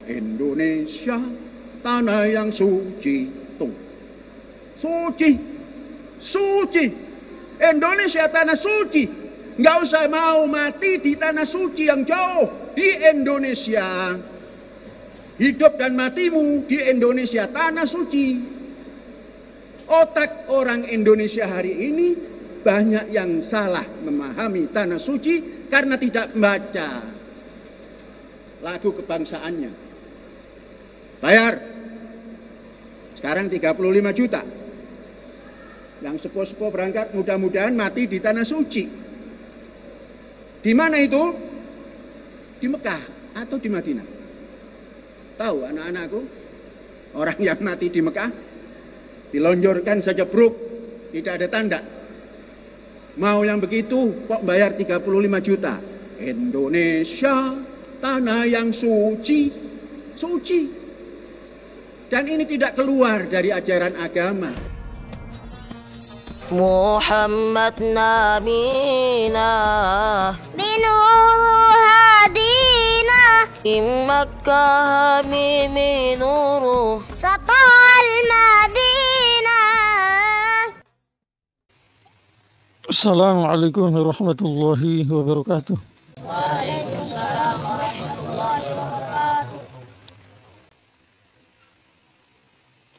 Indonesia, tanah yang suci. Tuh. Suci. Suci. Indonesia tanah suci. Nggak usah mau mati di tanah suci yang jauh. Di Indonesia. Hidup dan matimu di Indonesia, tanah suci. Otak orang Indonesia hari ini banyak yang salah memahami tanah suci karena tidak membaca lagu kebangsaannya. Bayar. Sekarang 35 juta. Yang sepuh-sepuh berangkat mudah-mudahan mati di tanah suci. Di mana itu? Di Mekah atau di Madinah? Tahu anak-anakku? Orang yang mati di Mekah dilonjorkan saja bruk, tidak ada tanda. Mau yang begitu kok bayar 35 juta? Indonesia, tanah yang suci. Suci. Dan ini tidak keluar dari ajaran agama. Muhammad nabina binuru hadina in Makkah min nuru satal Madinah. Assalamualaikum warahmatullahi wabarakatuh. Waalaikumsalam warahmatullahi wabarakatuh.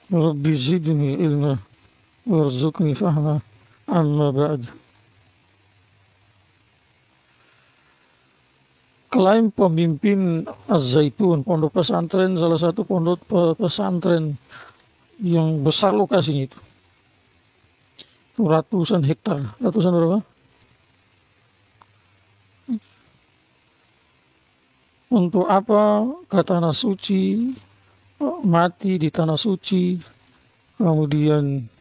Rabbi zidni ilma warzuqni fahma amma ba'd. Klaim pemimpin Az-Zaitun, pondok pesantren, salah satu pondok pesantren yang besar lokasinya itu. Ratusan hektar, ratusan berapa? Untuk apa ke tanah suci, mati di tanah suci, kemudian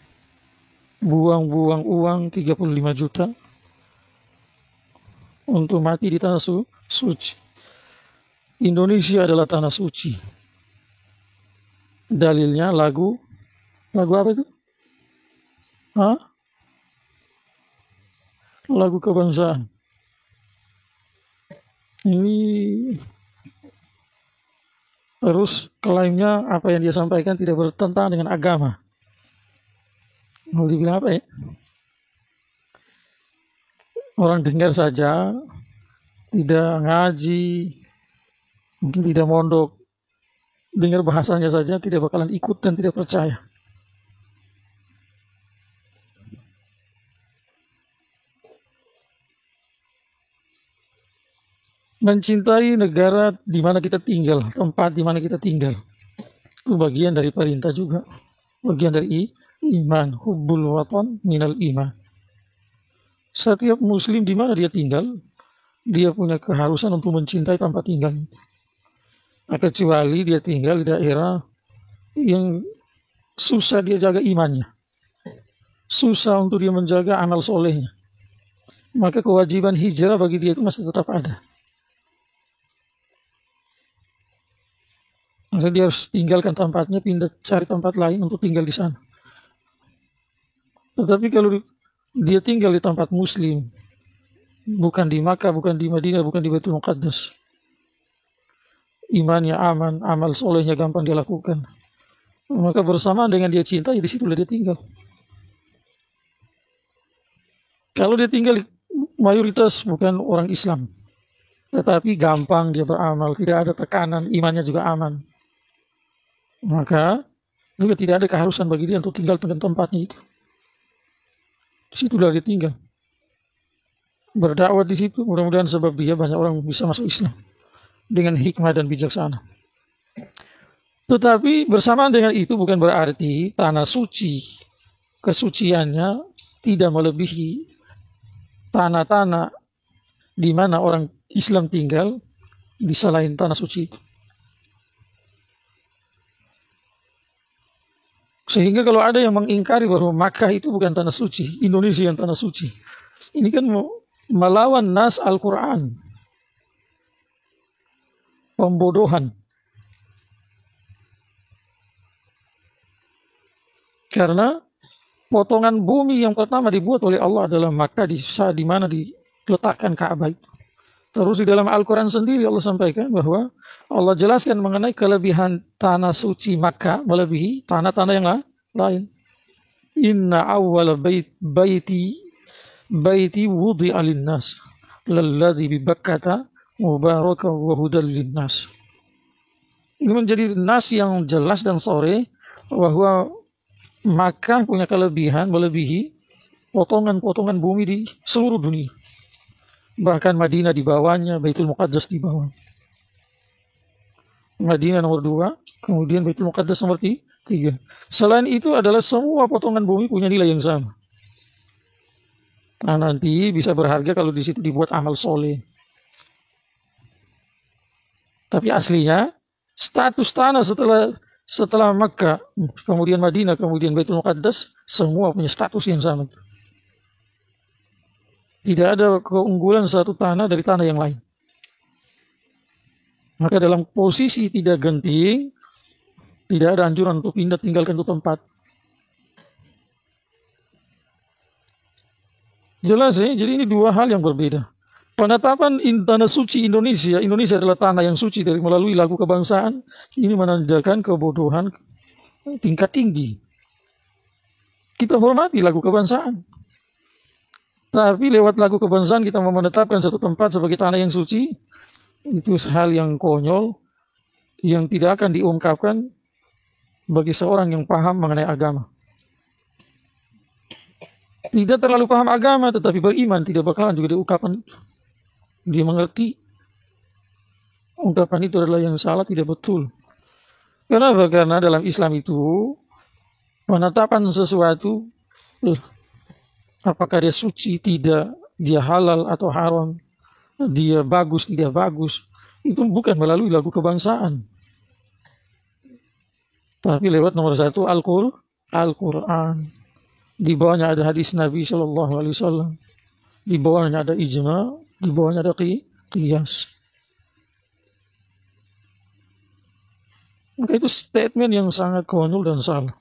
buang-buang uang 35 juta untuk mati di tanah suci. Indonesia adalah tanah suci. Dalilnya lagu apa itu? Lagu kebangsaan. Ini terus klaimnya apa yang dia sampaikan tidak bertentangan dengan agama. Mau dibilang apa ya? Orang dengar saja, tidak ngaji, mungkin tidak mondok, dengar bahasanya saja tidak bakalan ikut dan tidak percaya. Mencintai negara di mana kita tinggal, tempat di mana kita tinggal, itu bagian dari perintah juga, bagian dari iman. Hubbul watan minal iman. Setiap muslim di mana dia tinggal, dia punya keharusan untuk mencintai tempat tinggal. Nah, kecuali dia tinggal di daerah yang susah dia jaga imannya, susah untuk dia menjaga amal solehnya, maka kewajiban hijrah bagi dia itu masih tetap ada. Maka dia harus tinggalkan tempatnya, pindah cari tempat lain untuk tinggal di sana. Tetapi kalau dia tinggal di tempat muslim, bukan di Makkah, bukan di Madinah, bukan di Baitul Muqaddas, imannya aman, amal solehnya gampang dia lakukan, maka bersamaan dengan dia cinta, ya di situlah dia tinggal. Kalau dia tinggal mayoritas bukan orang Islam, tetapi gampang dia beramal, tidak ada tekanan, imannya juga aman, maka juga tidak ada keharusan bagi dia untuk tinggal dengan tempatnya itu. Di situlah dia tinggal. Berdakwah di situ, mudah-mudahan sebab dia banyak orang bisa masuk Islam dengan hikmah dan bijaksana. Tetapi bersamaan dengan itu bukan berarti tanah suci, kesuciannya tidak melebihi tanah-tanah di mana orang Islam tinggal di selain tanah suci itu. Sehingga kalau ada yang mengingkari bahwa Makkah itu bukan tanah suci, Indonesia yang tanah suci, ini kan melawan nas Al-Quran, pembodohan. Karena potongan bumi yang pertama dibuat oleh Allah adalah Makkah, di mana diletakkan Ka'bah itu. Terus di dalam Al-Quran sendiri Allah sampaikan bahwa Allah jelaskan mengenai kelebihan tanah suci Makkah melebihi tanah-tanah yang lain. Inna awwala baiti wudi'a linnas lalladzi bi Bakkata mubarakan wa hudal linnas. Ini menjadi nas yang jelas dan sore bahwa Makkah punya kelebihan melebihi potongan-potongan bumi di seluruh dunia. Bahkan Madinah di bawahnya, Baitul Muqaddas di bawah. Madinah nomor 2, kemudian Baitul Muqaddas nomor 3. Selain itu adalah semua potongan bumi punya nilai yang sama. Nah, nanti bisa berharga kalau di situ dibuat amal soleh. Tapi aslinya status tanah setelah Makkah, kemudian Madinah, kemudian Baitul Muqaddas, semua punya status yang sama. Tidak ada keunggulan satu tanah dari tanah yang lain. Maka dalam posisi tidak genting, tidak ada anjuran untuk pindah tinggalkan itu tempat. Jelas ya, jadi ini dua hal yang berbeda. Penetapan tanah suci Indonesia adalah tanah yang suci dari melalui lagu kebangsaan, ini menandakan kebodohan tingkat tinggi. Kita hormati lagu kebangsaan. Tapi lewat lagu kebangsaan kita mau menetapkan satu tempat sebagai tanah yang suci, itu hal yang konyol, yang tidak akan diungkapkan bagi seorang yang paham mengenai agama. Tidak terlalu paham agama tetapi beriman tidak bakalan juga diungkapkan. Dia mengerti ungkapan itu adalah yang salah, tidak betul. Kenapa? Karena dalam Islam itu penetapan sesuatu, apakah dia suci, tidak, dia halal atau haram, dia bagus, tidak bagus, itu bukan melalui lagu kebangsaan. Tapi lewat nomor 1 Al-Quran. Di bawahnya ada hadis Nabi SAW. Di bawahnya ada ijma, di bawahnya ada qiyas. Maka itu statement yang sangat konyol dan salah.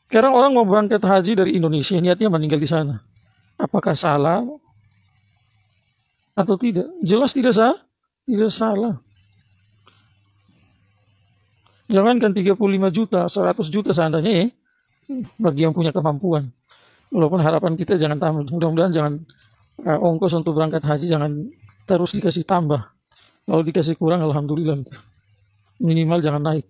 Sekarang orang mau berangkat haji dari Indonesia, niatnya meninggal di sana. Apakah salah atau tidak? Jelas tidak salah. Jangankan 35 juta, 100 juta seandainya ya, bagi yang punya kemampuan. Walaupun harapan kita jangan tambah, mudah-mudahan jangan ongkos untuk berangkat haji jangan terus dikasih tambah. Kalau dikasih kurang, alhamdulillah. Minimal jangan naik.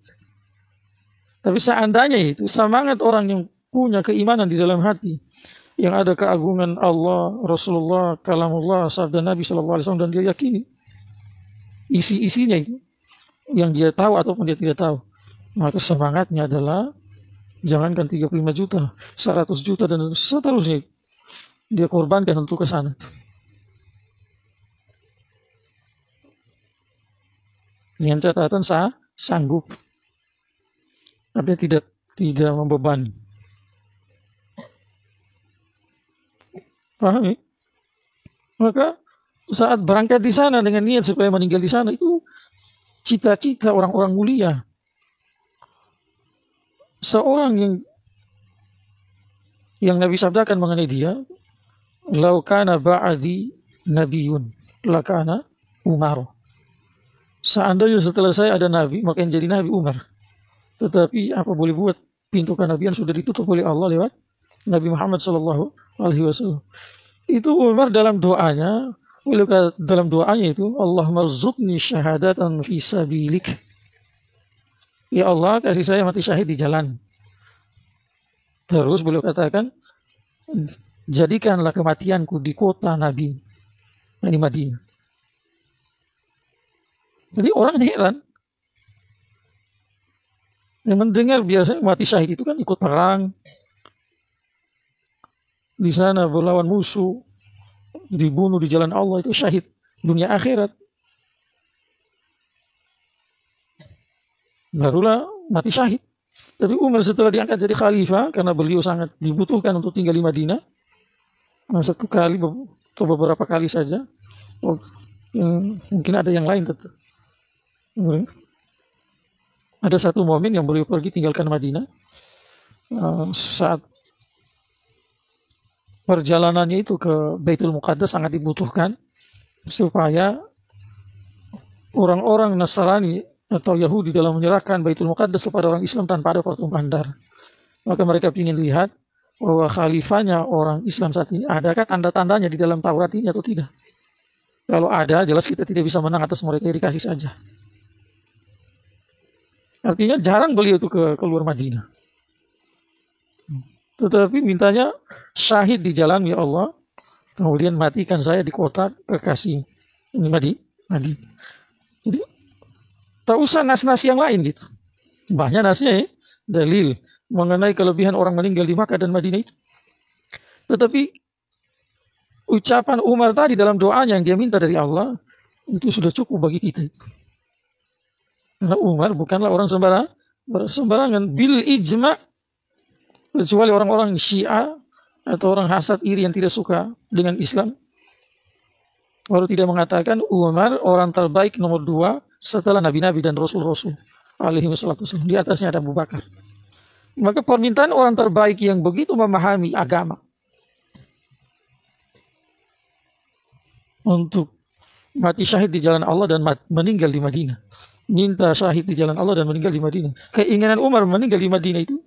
Tapi seandainya itu semangat orang yang punya keimanan di dalam hati, yang ada keagungan Allah, Rasulullah, kalamullah, sabda Nabi SAW, dan dia yakini isi-isinya itu, yang dia tahu ataupun dia tidak tahu, maka semangatnya adalah jangankan 35 juta, 100 juta dan seterusnya dia korbankan untuk ke sana. Dengan catatan sanggup. Artinya tidak membebani. Paham ya? Maka saat berangkat di sana dengan niat supaya meninggal di sana, itu cita-cita orang-orang mulia. Seorang yang Nabi sabdakan mengenai dia, "Lau kana ba'di nabiyyun lakana Umar." Seandainya setelah saya ada nabi, maka yang jadi nabi Umar. Tetapi apa boleh buat, pintu kenabian sudah ditutup oleh Allah lewat Nabi Muhammad SAW. Itu Umar dalam doanya itu, Allahumma rzuqni syahadatan fi sabilik. Ya Allah, kasih saya mati syahid di jalan. Terus beliau katakan, jadikanlah kematianku di kota Nabi, di Madinah. Jadi orang heran. Yang mendengar biasanya mati syahid itu kan ikut perang. Di sana berlawan musuh, dibunuh di jalan Allah, itu syahid dunia akhirat. Barulah mati syahid. Tapi Umar setelah diangkat jadi khalifah, karena beliau sangat dibutuhkan untuk tinggal di Madinah, satu kali atau beberapa kali saja, mungkin ada yang lain tetap. Ada satu momen yang beliau pergi tinggalkan Madinah, saat perjalanannya itu ke Baitul Muqaddas sangat dibutuhkan supaya orang-orang Nasrani atau Yahudi dalam menyerahkan Baitul Muqaddas kepada orang Islam tanpa ada pertumpahan darah. Maka mereka ingin lihat bahwa khalifahnya orang Islam saat ini, adakah tanda-tandanya di dalam Taurat ini atau tidak. Kalau ada, jelas kita tidak bisa menang atas mereka, dikasih saja. Artinya jarang beliau itu keluar Madinah. Tetapi mintanya syahid di jalan ya Allah, kemudian matikan saya di kota kekasih. Ini Madinah. Jadi tak usah nas-nas yang lain gitu. Banyak nasnya ya, dalil mengenai kelebihan orang meninggal di Makkah dan Madinah itu. Tetapi ucapan Umar tadi dalam doanya yang dia minta dari Allah, itu sudah cukup bagi kita itu. Karena Umar bukanlah orang sembarangan. Bil ijma', kecuali orang-orang Syiah atau orang hasad iri yang tidak suka dengan Islam, baru tidak mengatakan Umar orang terbaik nomor 2 setelah Nabi-Nabi dan Rasul-Rasul alaihi wassalatu wassalam. Di atasnya ada Abu Bakar. Maka permintaan orang terbaik yang begitu memahami agama untuk mati syahid di jalan Allah dan meninggal di Madinah. Minta syahid di jalan Allah dan meninggal di Madinah. Keinginan Umar meninggal di Madinah itu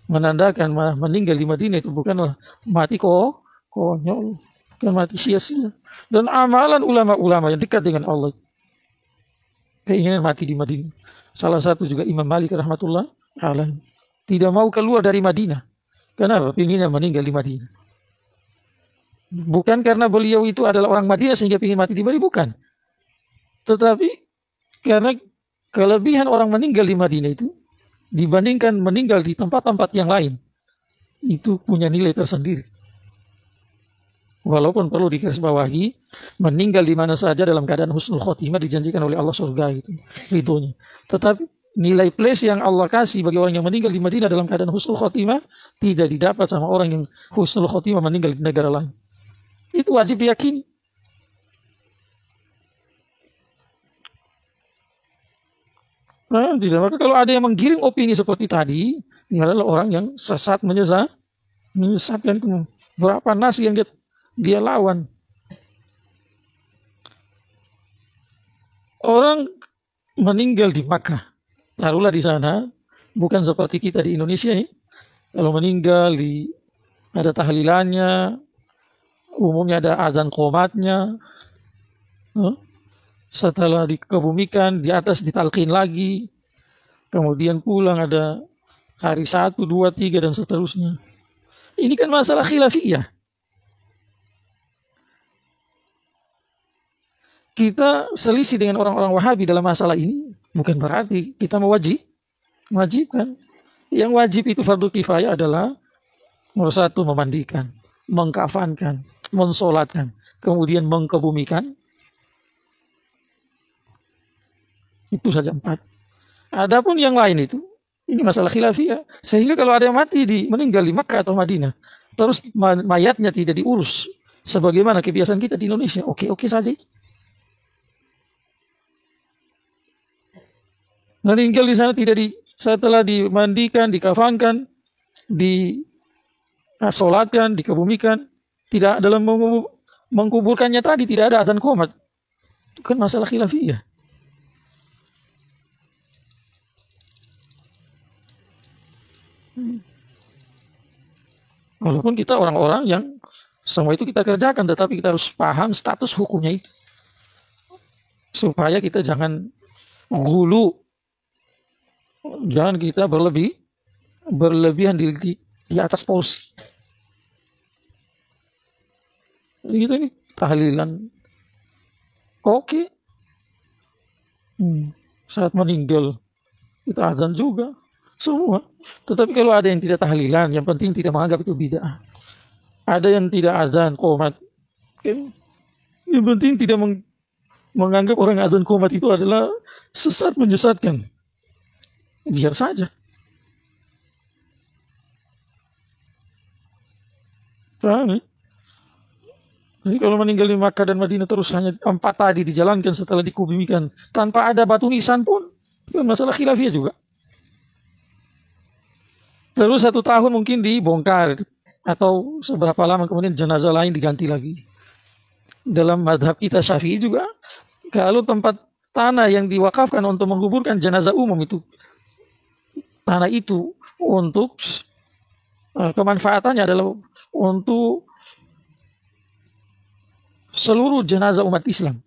menandakan meninggal di Madinah itu bukanlah mati konyol, bukan mati sia-sia. Dan amalan ulama-ulama yang dekat dengan Allah, keinginan mati di Madinah. Salah satu juga Imam Malik rahmatullah alaihi tidak mau keluar dari Madinah. Kenapa? Inginnya meninggal di Madinah. Bukan karena beliau itu adalah orang Madinah sehingga ingin mati di Madinah, bukan. Tetapi karena kelebihan orang meninggal di Madinah itu dibandingkan meninggal di tempat-tempat yang lain, itu punya nilai tersendiri. Walaupun perlu digarisbawahi, meninggal di mana saja dalam keadaan husnul khotimah dijanjikan oleh Allah surga itu ridhonya. Tetapi nilai plus yang Allah kasih bagi orang yang meninggal di Madinah dalam keadaan husnul khotimah tidak didapat sama orang yang husnul khotimah meninggal di negara lain. Itu wajib diyakini. Nah, tidak. Maka kalau ada yang menggiring opini seperti tadi, ini adalah orang yang sesat menyesatkan itu. Berapa nas yang dia lawan. Orang meninggal di Makkah, taruhlah di sana, bukan seperti kita di Indonesia ya. Kalau meninggal ada tahlilannya, umumnya ada azan qomatnya. Setelah dikebumikan, di atas ditalqin lagi. Kemudian pulang ada hari 1, 2, 3 dan seterusnya. Ini kan masalah khilafiyah. Kita selisih dengan orang-orang Wahabi dalam masalah ini, bukan berarti kita mewajibkan. Yang wajib itu fardu kifayah adalah nomor 1 memandikan, mengkafankan, mensolatkan, kemudian mengkebumikan. Itu saja 4. Adapun yang lain itu, ini masalah khilafiyah. Sehingga kalau ada yang mati meninggal di Makkah atau Madinah, terus mayatnya tidak diurus sebagaimana kebiasaan kita di Indonesia, oke saja. Meninggal di sana setelah dimandikan, dikafankan, disolatkan, dikebumikan, tidak dalam mengkuburkannya tadi tidak ada adzan qomat. Itu kan masalah khilafiyah. Walaupun kita orang-orang yang semua itu kita kerjakan, tetapi kita harus paham status hukumnya itu. Supaya kita jangan gulu, jangan kita berlebihan di atas porsi. Gitu ini tahlilan. Oke. Saat meninggal kita azan juga. Semua. Tetapi kalau ada yang tidak tahlilan, yang penting tidak menganggap itu bid'ah. Ada yang tidak azan qomat. Yang penting tidak menganggap orang azan qomat itu adalah sesat, menyesatkan. Biar saja. Paham ya? Jadi kalau meninggal di Makkah dan Madinah terus hanya 4 tadi dijalankan setelah dikubumikan tanpa ada batu nisan pun, itu masalah khilafiyah juga. Terus 1 tahun mungkin dibongkar. atau seberapa lama kemudian jenazah lain diganti lagi. Dalam madhab kita Syafi'i juga, kalau tempat tanah yang diwakafkan untuk menguburkan jenazah umum itu, tanah itu untuk kemanfaatannya adalah untuk seluruh jenazah umat Islam.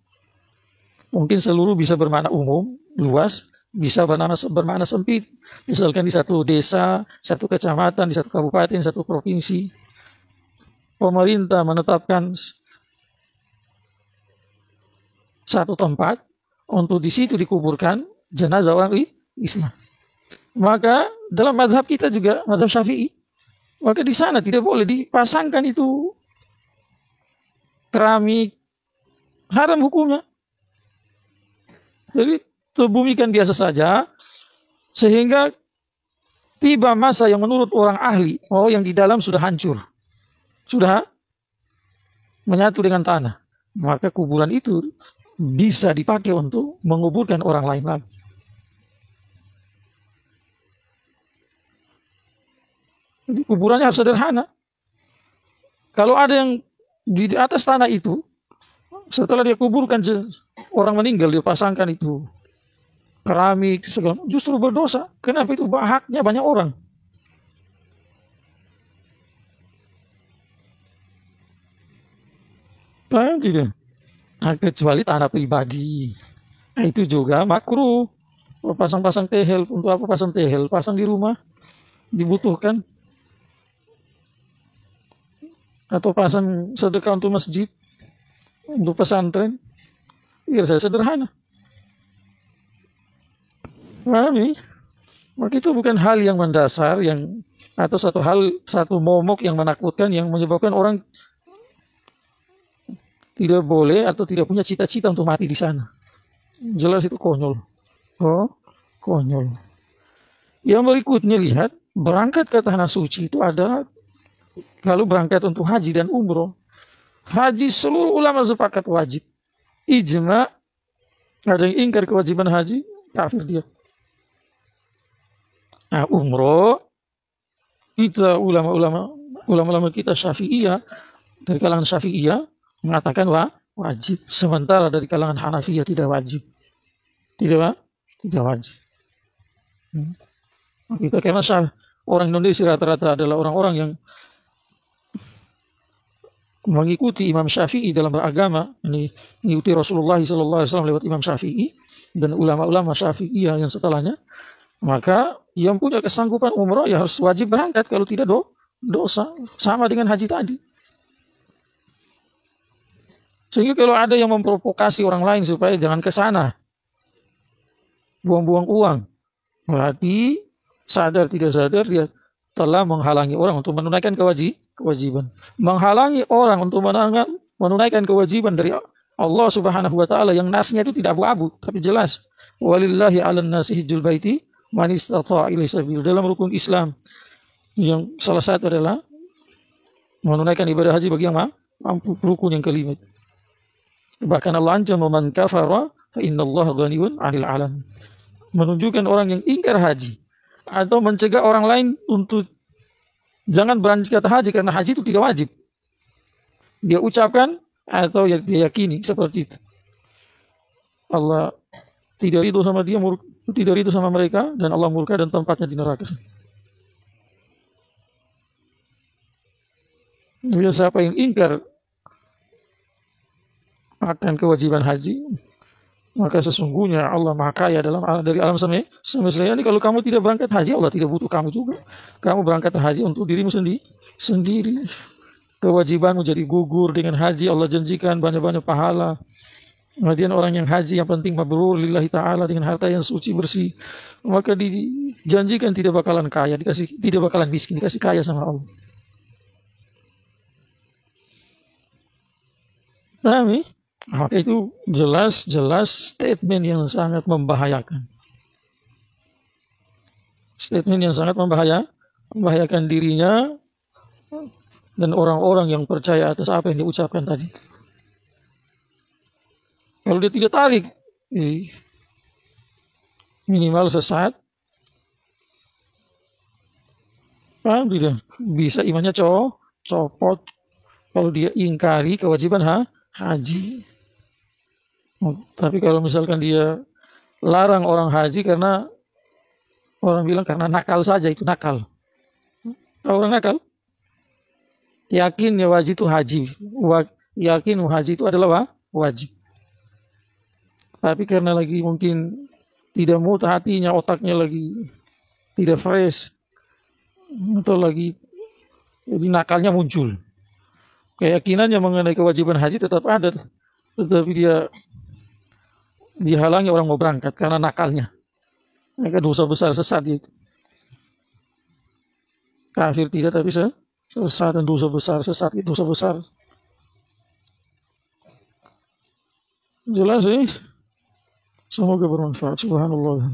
Mungkin seluruh bisa bermakna umum, luas, bisa bermakna sempit. Misalkan di satu desa, satu kecamatan, di satu kabupaten, satu provinsi, pemerintah menetapkan satu tempat untuk di situ dikuburkan jenazah orang Islam. Maka dalam mazhab kita juga, mazhab Syafi'i, maka di sana tidak boleh dipasangkan itu keramik, haram hukumnya. Jadi terbumikan biasa saja, sehingga tiba masa yang menurut orang ahli, yang di dalam sudah hancur, sudah menyatu dengan tanah, maka kuburan itu bisa dipakai untuk menguburkan orang lain lagi. Jadi kuburannya harus sederhana. Kalau ada yang di atas tanah itu, setelah dia kuburkan orang meninggal, dia pasangkan itu keramik, segala, justru berdosa. Kenapa? Itu haknya banyak orang. Tidak. Nah, kecuali tanah pribadi. Nah, itu juga makruh. Pasang-pasang tehel. Untuk apa pasang tehel? Pasang di rumah. Dibutuhkan. Atau pasang sedekah untuk masjid. Untuk pesantren. Biar saya sederhana. Pahami? Maka itu bukan hal yang mendasar, atau satu momok yang menakutkan, yang menyebabkan orang tidak boleh atau tidak punya cita-cita untuk mati di sana. Jelas itu konyol. Konyol. Yang berikutnya lihat, berangkat ke tanah suci itu ada, kalau berangkat untuk haji dan umroh, haji seluruh ulama sepakat wajib. Ijma, ada yang ingkar kewajiban haji, kafir dia. Nah, umroh, kita ulama-ulama kita Syafi'iyah, dari kalangan Syafi'iyah, mengatakan wajib. Sementara dari kalangan Hanafiyah tidak wajib. Tidak wajib. Kita karena orang Indonesia rata-rata adalah orang-orang yang mengikuti Imam Syafi'i dalam beragama, mengikuti Rasulullah SAW lewat Imam Syafi'i dan ulama-ulama Syafi'iyah yang setelahnya, maka yang punya kesanggupan umroh ya harus wajib berangkat, kalau tidak dosa, sama dengan haji tadi. Sehingga kalau ada yang memprovokasi orang lain supaya jangan ke sana, buang-buang uang, berarti sadar tidak sadar dia telah menghalangi orang untuk menunaikan kewajiban. Menghalangi orang untuk menunaikan kewajiban dari Allah Subhanahu wa taala yang nasnya itu tidak abu-abu, tapi jelas. Walillahi 'alan nasi hijjul baiti man istata'a ilaihi sabil. Dalam rukun Islam yang salah satu adalah menunaikan ibadah haji bagi yang mampu, rukun yang kelima. Bahkan Allah ancam man kafara fa innallaha ghaniyun 'anil 'alam. Menunjukkan orang yang ingkar haji atau mencegah orang lain untuk jangan berangkat haji karena haji itu tidak wajib. Dia ucapkan atau dia yakini seperti itu. Allah tidak ridho sama dia, tidak ridho sama mereka, dan Allah murka dan tempatnya di neraka. Jadi siapa yang ingkar akan kewajiban haji, maka sesungguhnya Allah Maha Kaya dari alam semesta ini. Kalau kamu tidak berangkat haji, Allah tidak butuh kamu juga. Kamu berangkat haji untuk dirimu sendiri. Kewajibanmu jadi gugur dengan haji. Allah janjikan banyak-banyak pahala. Kemudian orang yang haji yang penting mabrur lillahi ta'ala dengan harta yang suci bersih, maka dijanjikan tidak bakalan kaya, tidak bakalan miskin, dikasih kaya sama Allah. Pahami? Maka itu jelas statement yang sangat membahayakan. Statement yang sangat membahayakan dirinya dan orang-orang yang percaya atas apa yang diucapkan tadi. Kalau dia tidak tarik, minimal sesat. Paham tidak? Bisa imannya copot kalau dia ingkari kewajiban haji. Tapi kalau misalkan dia larang orang haji karena orang bilang karena nakal saja, itu nakal. Kalau orang nakal, yakin ya wajib itu haji. Yakin haji itu adalah wajib. Tapi karena lagi mungkin tidak muat hatinya, otaknya lagi tidak fresh, atau lagi jadi nakalnya muncul. Keyakinannya mengenai kewajiban haji tetap ada, tetapi dia dihalangi orang mau berangkat karena nakalnya. Mereka dosa besar sesat itu. Kafir tidak, tapi sesat dan dosa besar, sesat itu dosa besar. Jelas sih. Semoga bermanfaat. Subhanallah.